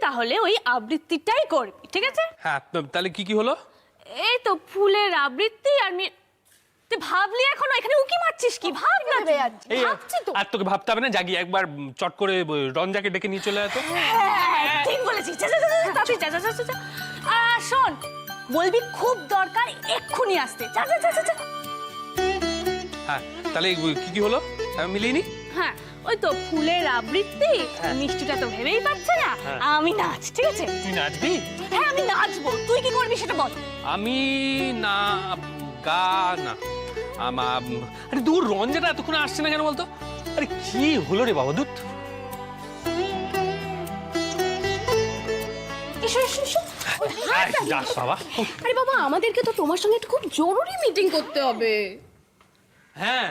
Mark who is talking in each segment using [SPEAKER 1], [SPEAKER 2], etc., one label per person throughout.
[SPEAKER 1] তাহলে ওই আবৃত্তিটাই করবি, ঠিক আছে?
[SPEAKER 2] হ্যাঁ, তাহলে কি কি হলো?
[SPEAKER 1] এই তো ফুলের আবৃত্তি আর তুই ভাবলি এখনো? এখানে উকি মারছিস কি? ভাব না।
[SPEAKER 2] এই
[SPEAKER 1] ভাবছি তো।
[SPEAKER 2] আর তোকে ভাবতে হবে না, জাগি একবার চট করে রঞ্জাকে ডেকে নিয়ে চলে যেত।
[SPEAKER 1] ঠিক বলেছিস। যা যা যা যা, তাড়াতাড়ি যা যা যা যা। শোন, বলবি খুব দরকার এক্ষুনি আসতে। যা যা যা যা।
[SPEAKER 2] হ্যাঁ, তাহলে কি কি হলো মিলিয়ে নি?
[SPEAKER 1] হ্যাঁ, ওই তো ফুলের আবৃত্তি, মিষ্টিটা তো ভেবেই পাচ্ছে না। আমি নাচ, ঠিক আছে?
[SPEAKER 2] তুই নাচবি?
[SPEAKER 1] হ্যাঁ, আমি নাচবো। তুই কি করবি সেটা বল।
[SPEAKER 2] আমি না না আরে দূর, রঞ্জাটা এতক্ষণ আসছে না কেন বলতো? আরে কি হলো রে বাবা, দুধ।
[SPEAKER 1] এসো এসো এসো।
[SPEAKER 2] যাস বাবা।
[SPEAKER 3] আরে বাবা, আমাদেরকে তো তোমার সঙ্গে একটা খুব জরুরি মিটিং করতে হবে।
[SPEAKER 2] হ্যাঁ,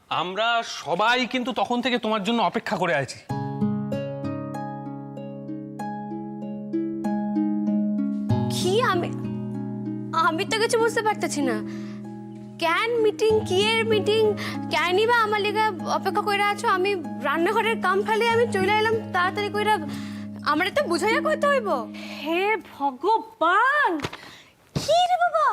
[SPEAKER 2] আমরা সবাই কিন্তু তখন থেকে তোমার জন্য অপেক্ষা করে আছি।
[SPEAKER 3] কি? আমি তো কিছু বুঝতে পারতেছি না। ক্যান মিটিং, কি এর মিটিং? ক্যানই বা আমার লেগে অপেক্ষা করে আছো? আমি রান্নাঘরের কাম ফেলে আমি চলে এলাম তাড়াতাড়ি কইরা। আমরা তো বুঝাইয়া কইতে হইব।
[SPEAKER 1] হে ভগবান, কি রে বাবা,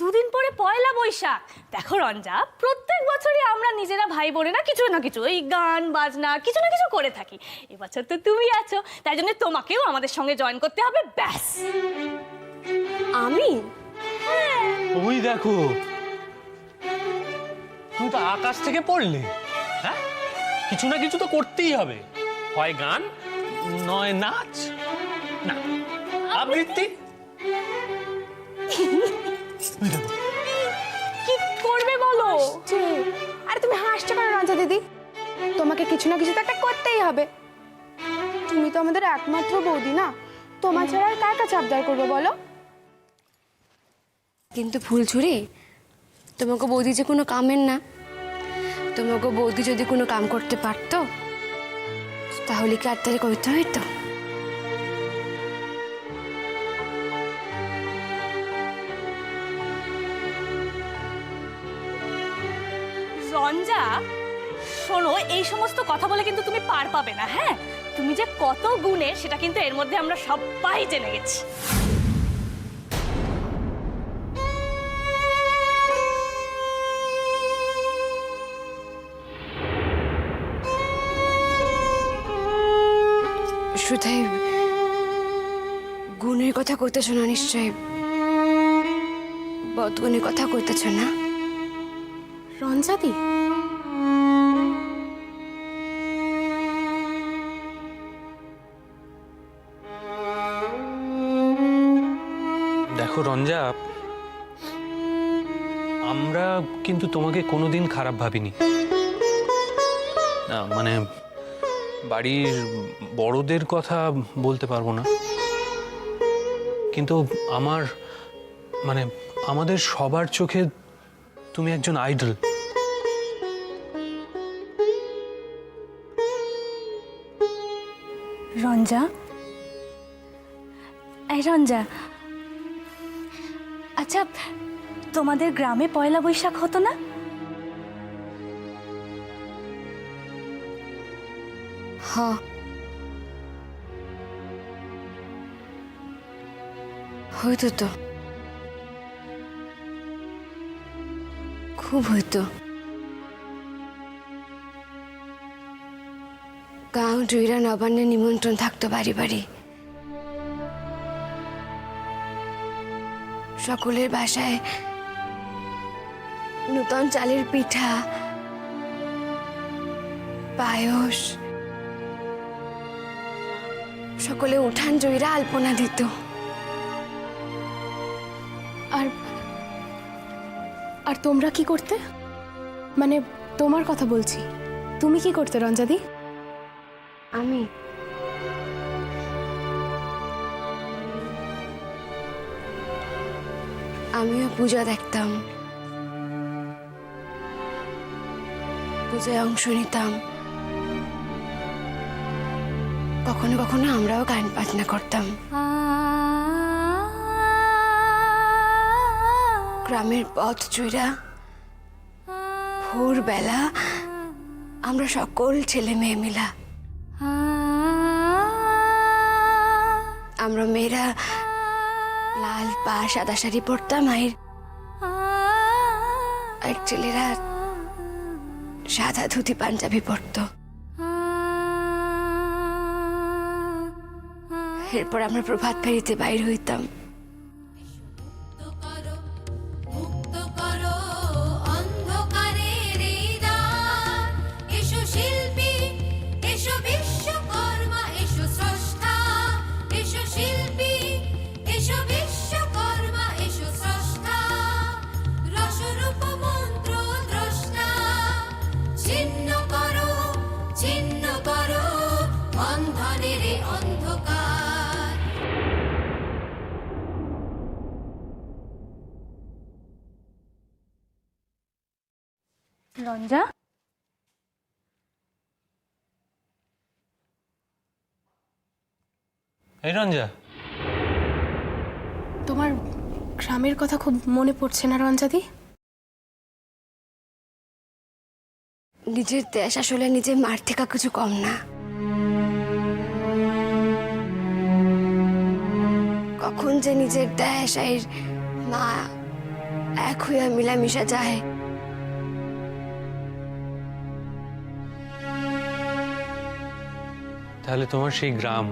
[SPEAKER 1] দুদিন পরে পয়লা বৈশাখ। দেখো রঞ্জা, প্রত্যেক বছরই আমরা নিজেরা ভাই বোনেরা কিছু না কিছু এই গান বাজনা কিছু না কিছু করে থাকি। এবছর তো তুমি আছো, তাই জন্য তোমাকেও আমাদের সঙ্গে জয়েন করতে হবে, ব্যাস।
[SPEAKER 3] আমি?
[SPEAKER 2] ওই দেখো, তুই তো আকাশ থেকে পড়লি। হ্যাঁ, কিছু না কিছু তো করতেই হবে, হয় গান নয় নাচ, না আবৃত্তি।
[SPEAKER 1] কি করবে বলো?
[SPEAKER 3] আরে তুমি হাসতে পারো রঞ্জা দিদি, তোমাকে কিছু না কিছু তো একটা করতেই হবে। তুমি তো আমাদের একমাত্র বৌদি না, তোমার ছাড়া আর কার কাছে আবদার করবো বলো? কিন্তু ফুলছুরি, তোমাকে বৌদি যে কোনো কামের না। তোমাকে বৌদি যদি কোনো কাম করতে পারতো তাহলে কি আর তাহলে করতে হইতো?
[SPEAKER 1] রঞ্জা শোনো, এই সমস্ত কথা বলে কিন্তু তুমি পার পাবে না। হ্যাঁ, তুমি যে কত গুণের সেটা কিন্তু এর মধ্যে আমরা সবাই জেনে গেছি।
[SPEAKER 3] সুধাই গুণের কথা কইতেছ না নিশ্চয়? বদগুণের কথা কইতেছ না রঞ্জাদি?
[SPEAKER 2] দেখো রঞ্জা, আমরা কিন্তু তোমাকে কোনোদিন খারাপ ভাবিনি। মানে বাড়ির বড়দের কথা বলতে পারবো না, কিন্তু আমাদের সবার চোখে তুমি একজন আইডল।
[SPEAKER 1] রঞ্জা, এই রঞ্জা, আচ্ছা তোমাদের গ্রামে পয়লা বৈশাখ হতো না?
[SPEAKER 3] হ্যাঁ, হইতো তো, খুব হইতো। গাঁও জুইরা নবান্নের নিমন্ত্রণ থাকতো বাড়ি বাড়ি। সকলের বাসায় নূতন চালের পিঠা, পায়স, সকলে উঠান জয়ীরা আলপনা দিত।
[SPEAKER 4] আর তোমরা কি করতে? মানে তোমার কথা বলছি, তুমি কি করতে রঞ্জাদি?
[SPEAKER 3] আমিও পূজা দেখতাম, পূজায় অংশ নিতাম, কখনো কখনো আমরাও গান বাজনা করতাম। গ্রামের পথ চুইরা ভোরবেলা আমরা সকল ছেলে মেয়ে মিলা আমরা মেয়েরা লাল পা সাদা শাড়ি পরতাম, আর ছেলেরা সাদা ধুতি পাঞ্জাবি পরতো। এরপর আমরা প্রভাত ফেরিতে বাইর হইতাম।
[SPEAKER 1] রঞ্জা,
[SPEAKER 2] এই রঞ্জা,
[SPEAKER 4] তোমার গ্রামের কথা খুব মনে পড়ছে না রঞ্জাদি?
[SPEAKER 3] নিজের দেশ আসলে নিজের মার থেকে কিছু কম না। কখন যে নিজের দেশ আর মা এক হইয়া মিলামিশা যায়।
[SPEAKER 2] তাহলে তোমার সেই গ্রাম,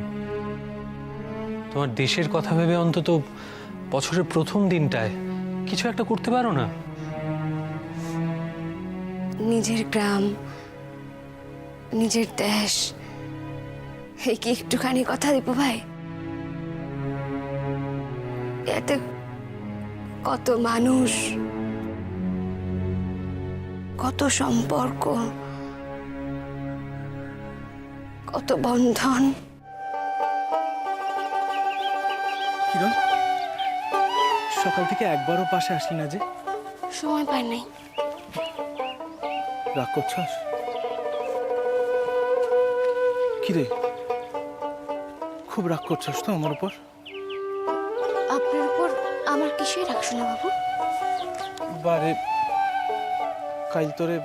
[SPEAKER 2] তোমার দেশের কথা ভেবে অন্তত বছরের প্রথম দিনটায় কিছু একটা করতে পারো না?
[SPEAKER 3] নিজের গ্রাম, নিজের দেশ, এই কি একটুখানি কথা দীপু ভাই? এতে কত মানুষ, কত সম্পর্ক, কত বন্ধন।
[SPEAKER 5] কিরণ, সকাল থেকে একবারও পাশে আসলি না যে?
[SPEAKER 3] সময় পাই নাই।
[SPEAKER 5] রাগ করছস? কিরে, খুব রাগ করছস তো আমার উপর?
[SPEAKER 3] আপনার উপর আমার কিসের রাখছো না বাবু?
[SPEAKER 5] বারে কাল তোরে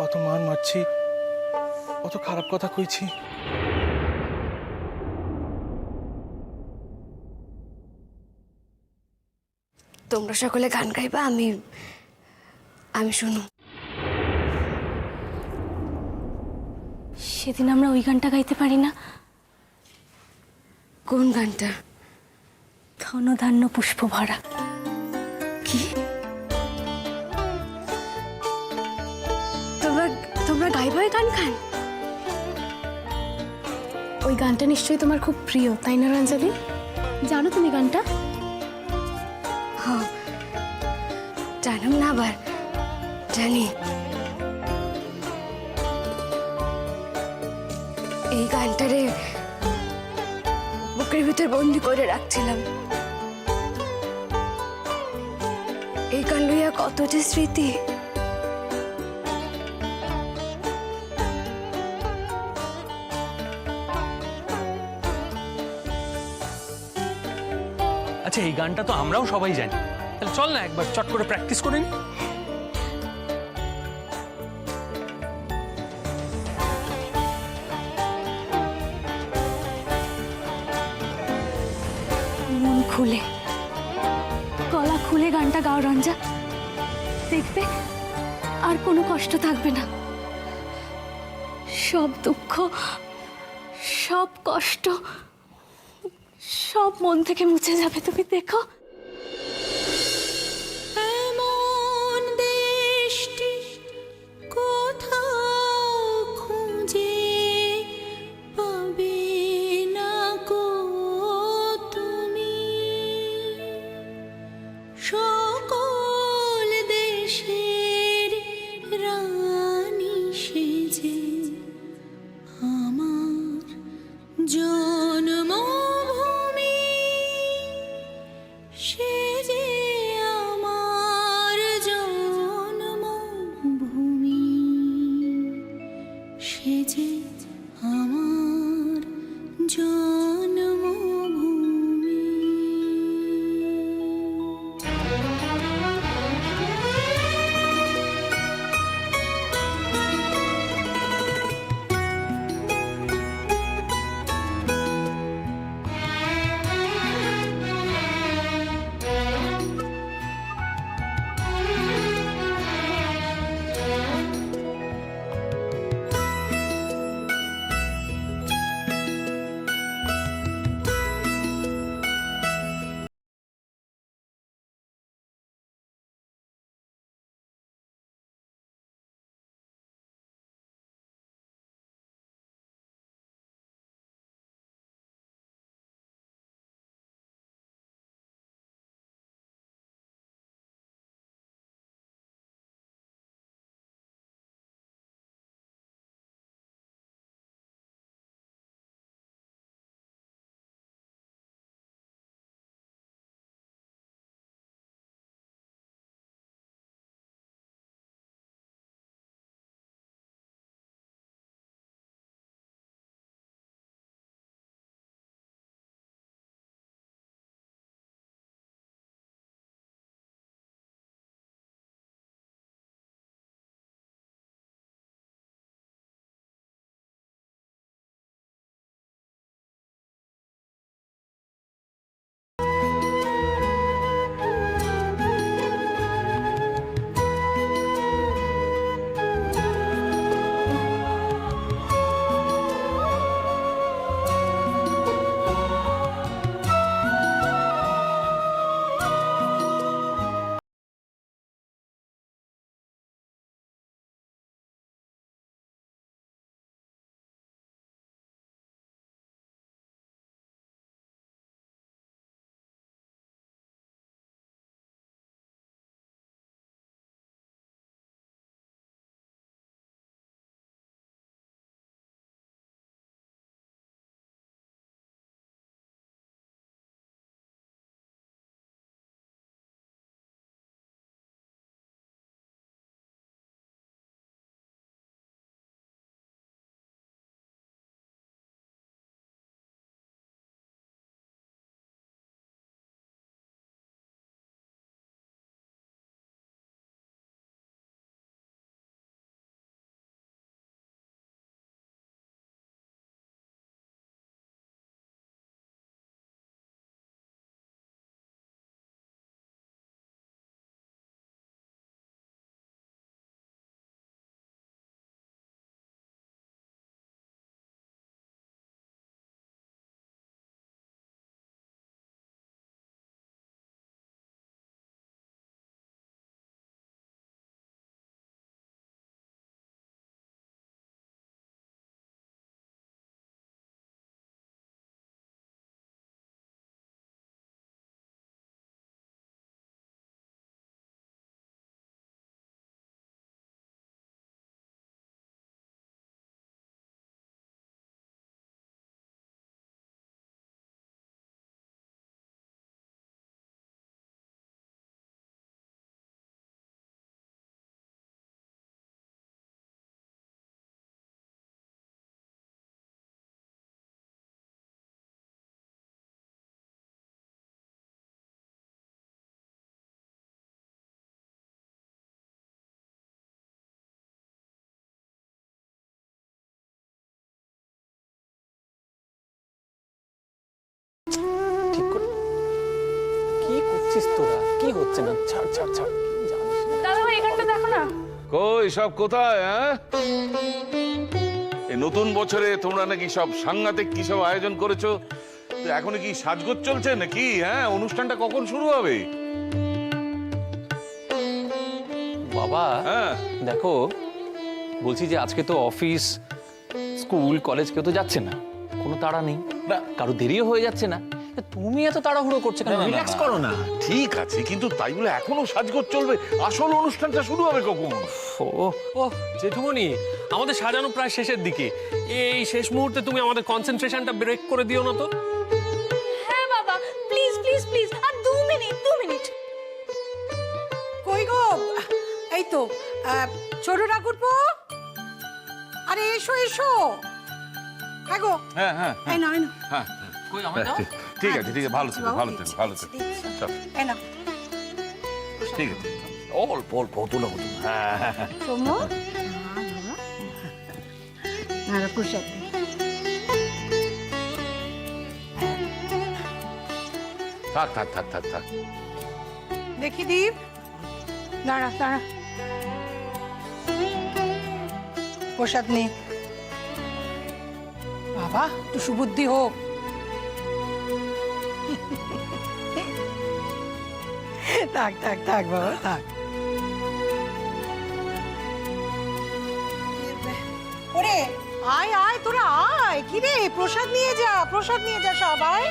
[SPEAKER 5] অত মার মারছি, অত খারাপ কথা কইছি।
[SPEAKER 3] তোমরা সকলে গান গাইবা, আমি শুনু।
[SPEAKER 1] সেদিন আমরা ওই গানটা গাইতে পারি না?
[SPEAKER 3] কোন গানটা?
[SPEAKER 1] ধনধান্য পুষ্প ভরা।
[SPEAKER 3] কি? তোমরা গাইবা এই গান খান?
[SPEAKER 4] ওই গানটা নিশ্চয়ই তোমার খুব প্রিয়, তাই না রঞ্জাদি? জানো তুমি গানটা?
[SPEAKER 3] হ্যাঁ, জানো না? আবার জানি। এই গানটারে বুকের ভিতর বন্দি করে রাখছিলাম। এই গান লইয়া কত যে স্মৃতি।
[SPEAKER 2] আচ্ছা, এই গানটা তো আমরাও সবাই জানি, তাহলে চল না একবার চট করে প্র্যাকটিস করে নি।
[SPEAKER 1] মন খুলে, গলা খুলে গানটা গাও রঞ্জা, দেখবে আর কোনো কষ্ট থাকবে না। সব দুঃখ, সব কষ্ট সব মন থেকে মুছে যাবে, তুমি দেখো।
[SPEAKER 6] এমন দেশটি কোথাও খুঁজে পাবে না গো তুমি, সকল দেশের রানী সেজে আমার জন্মভূমি, সে যে আমার জন্মভূমি, সে যে আমার জন্মভূমি।
[SPEAKER 5] করছিস তোরা? কি হচ্ছে না? ছাড় ছাড় ছাড়, কি জানিস না।
[SPEAKER 1] দাদা ভাই এখানটা দেখো না।
[SPEAKER 7] কই সব কোথায়? হ্যাঁ, এই নতুন বছরে তোমরা নাকি সব সাংঘাতিক কি সব আয়োজন করেছো। তো এখন কি সাজগোজ চলছে নাকি? হ্যাঁ, অনুষ্ঠানটা কখন শুরু হবে?
[SPEAKER 8] বাবা
[SPEAKER 7] হ্যাঁ,
[SPEAKER 8] দেখো, বলছি যে আজকে তো অফিস, স্কুল, কলেজ কেউ তো যাচ্ছে না, কোনো তাড়া নেই,
[SPEAKER 7] না।
[SPEAKER 8] কারো দেরিও হয়ে যাচ্ছে না। তা তুমি এত তাড়াহুড়ো করছো কেন?
[SPEAKER 5] রিল্যাক্স করো না।
[SPEAKER 7] ঠিক আছে, কিন্তু তাই বলে এখনো সাজগোজ চলবে? আসল অনুষ্ঠানটা শুরু হবে কখন?
[SPEAKER 8] ও
[SPEAKER 2] ও জেঠুমনি, আমাদের সাজানো প্রায় শেষের দিকে। এই শেষ মুহূর্তে তুমি আমাদের কনসেন্ট্রেশনটা ব্রেক করে দিও না তো।
[SPEAKER 1] হ্যাঁ বাবা, প্লিজ প্লিজ প্লিজ, আর 2 মিনিট।
[SPEAKER 9] কই গো, এই তো ছোট ঠাকুরপো, আরে এসো এসো। হ্যাঁ গো,
[SPEAKER 7] হ্যাঁ হ্যাঁ
[SPEAKER 9] এই নাও এই নাও,
[SPEAKER 7] হ্যাঁ,
[SPEAKER 8] কই আমার দাও?
[SPEAKER 7] ঠিক আছে ঠিক আছে, ভালো থেকো ভালো থেকো ভালো থেকো। চল,
[SPEAKER 9] এই নাও।
[SPEAKER 7] ঠিক আছে, অল্প অল্প তুলো তুলো। হ্যাঁ হ্যাঁ হ্যাঁ।
[SPEAKER 9] সোমো, না প্রসাদ
[SPEAKER 7] থাক থাক থাক থাক থাক।
[SPEAKER 9] দেখি দীপ, দাঁড়া দাঁড়া, প্রসাদ নে বাবা, একটু সুবুদ্ধি হোক। থাক থাক থাক বাবা থাক। ওরে আয় আয়, তোরা আয়, কি রে, প্রসাদ নিয়ে যা, প্রসাদ নিয়ে যা সবাই।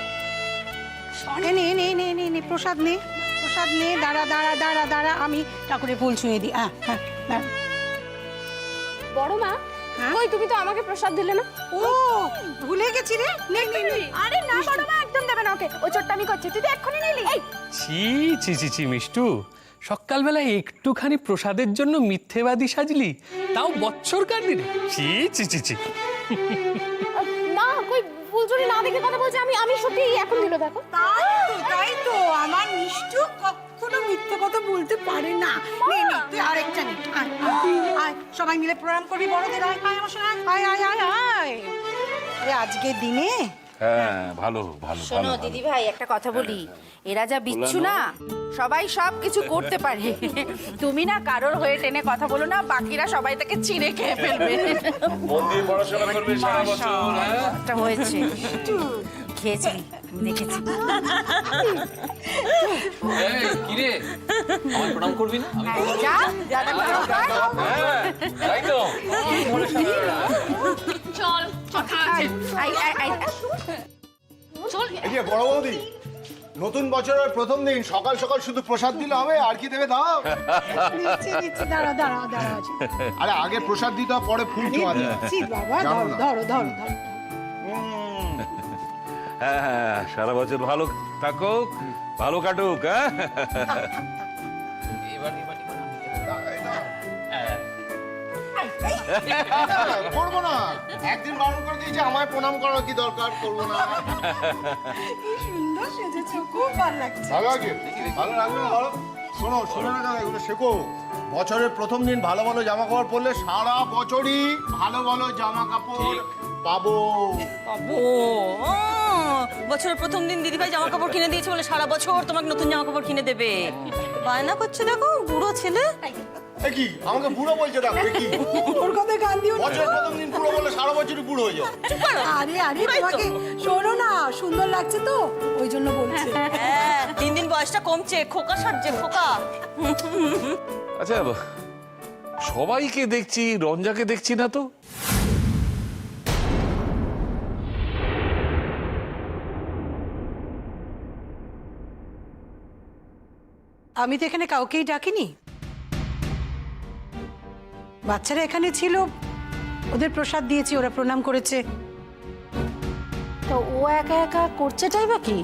[SPEAKER 9] নে নে নে নে নে নে, প্রসাদ নে, প্রসাদ নে। দাঁড়া দাঁড়া দাঁড়া দাঁড়া, আমি ঠাকুরের ফুল ছুঁয়ে দিই। হ্যাঁ হ্যাঁ হ্যাঁ।
[SPEAKER 3] বড় মা,
[SPEAKER 9] হ্যাঁ?
[SPEAKER 3] কই তুমি তো আমাকে প্রসাদ দিলে না?
[SPEAKER 9] ও ভুলে গেছি রে, নে নে নে।
[SPEAKER 3] আরে না বড় মা, একদম দেবে না ওকে, ও চোট্টামি করছে, তুই তো এক্ষুনি নিলি। এই
[SPEAKER 2] ছি ছি ছি ছি মিষ্টু, সকালবেলায় একটুখানি প্রসাদের জন্য মিথ্যেবাদী সাজলি, তাও বৎসরকার দিনে। ছি ছি ছি ছি।
[SPEAKER 3] না, কই ফুলঝুরি না দেখে কথা বলছে, আমি সত্যি এখন দিল দেখো।
[SPEAKER 9] তাই তো আমার মিষ্টু কখনো মিথ্যে কথা বলতে পারে না। নে নে, তুই আরেকটা নে। আয়, আয়, আয়, সবাই মিলে প্রণাম করবি বড়দের। আয় আয় আমার সঙ্গে, আয় আয় আয় আয়। আরে আজকের দিনে
[SPEAKER 7] হ্যাঁ, ভালো ভালো
[SPEAKER 10] শোনো
[SPEAKER 7] ভালো
[SPEAKER 10] দিদি ভাই, একটা কথা বলি, এরা যা বিচ্ছু না, সবাই সব কিছু করতে পারে। তুমি না কারোর হয়ে টেনে কথা বলো না, বাকিরা সবাই তাকে চিড়ে খেয়ে ফেলবে।
[SPEAKER 7] মন দিয়ে পড়াশোনা করবে সারা বছর। হ্যাঁ,
[SPEAKER 10] একটা হয়েছে, খেয়েছি, আমি দেখেছি।
[SPEAKER 8] কি রে, আমার প্রণাম করবি না? আমি
[SPEAKER 10] যা, দাদা করো, কর।
[SPEAKER 8] তাই তো।
[SPEAKER 1] চল কথা আছে।
[SPEAKER 10] আই, আই, আই,
[SPEAKER 1] চল।
[SPEAKER 11] এই যে বড় বৌদি, নতুন বছরের প্রথম দিন সকাল সকাল শুধু প্রসাদ দিলে হবে? আর কি দেবে দাও।
[SPEAKER 9] নিচ্ছি নিচ্ছি, দাঁড়া দাঁড়া দাঁড়া।
[SPEAKER 11] আরে আগে প্রসাদ দিতে হয়, পরে ফুল ছোঁয়া দিতে হয়।
[SPEAKER 9] নিচ্ছি বাবা,
[SPEAKER 11] জানো
[SPEAKER 9] ধরো
[SPEAKER 11] না।
[SPEAKER 9] ধরো ধরো ধরো।
[SPEAKER 7] হ্যাঁ হ্যাঁ, সারা বছর ভালো থাকুক, ভালো কাটুক। হ্যাঁ,
[SPEAKER 11] করবো না, একদিন বারণ করে দিয়েছে, আমায় প্রণাম করার কি দরকার, করবো না।
[SPEAKER 9] কি সুন্দর সেজেছো, খুব ভালো লাগছে।
[SPEAKER 11] ভালো লাগে, ভালো লাগবে না বলো? শোনো শোনো না দাদা, এগুলো শেখো। বছরের প্রথম দিন ভালো ভালো জামা কাপড় পরলে সারা বছরই ভালো ভালো জামা কাপড় পাবো।
[SPEAKER 10] ও বছরের প্রথম দিন দিদিভাই জামা কাপড় কিনে দিয়েছে বলে সারা বছর তোমাকে নতুন জামা কাপড় কিনে দেবে। বায়না করছে, দেখো বুড়ো ছেলে।
[SPEAKER 11] এ কি আমাকে বুড়ো বলছে? দেখো এ কি,
[SPEAKER 9] ওর কথায় গান দিও না।
[SPEAKER 11] বছরের প্রথম দিন বুড়ো বলে সারা বছরই বুড়ো হয়ে যায়।
[SPEAKER 9] আরে আরে, তোমাকে শোনো না, সুন্দর লাগছে তো, ওই জন্য বলছি।
[SPEAKER 10] হ্যাঁ, দিন দিন বয়সটা কমছে, খোকা সাজছে, খোকা।
[SPEAKER 7] আচ্ছা, সবাইকে দেখছি, রঞ্জাকে দেখছি না তো।
[SPEAKER 9] আমি তো এখানে কাউকেই ডাকিনি, বাচ্চারা এখানে ছিল, ওদের প্রসাদ দিয়েছি, ওরা প্রণাম করেছে।
[SPEAKER 10] তো ও একা একা করছেটাই বা কি?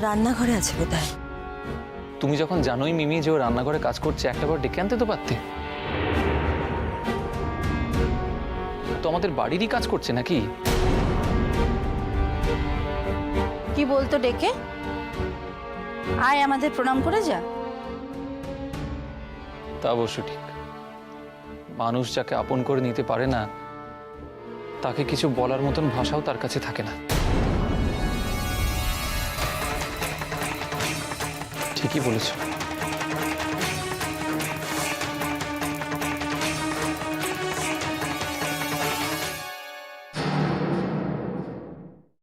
[SPEAKER 10] রান্নাঘরে আছে বোধহয়।
[SPEAKER 8] তুমি যখন জানোই মিমি যে ও রান্নাঘরে কাজ করছে, একটাবার ডেকে আনতে তো পারতে। তো আমাদের বাড়িরই কাজ করছে নাকি?
[SPEAKER 10] কি বলতো ডেকে? আয় আমাদের প্রণাম করে যা।
[SPEAKER 8] তা অবশ্য ঠিক, মানুষ যাকে আপন করে নিতে পারে না, তাকে কিছু বলার মতন ভাষাও তার কাছে থাকে না। ঠিকই বলেছো।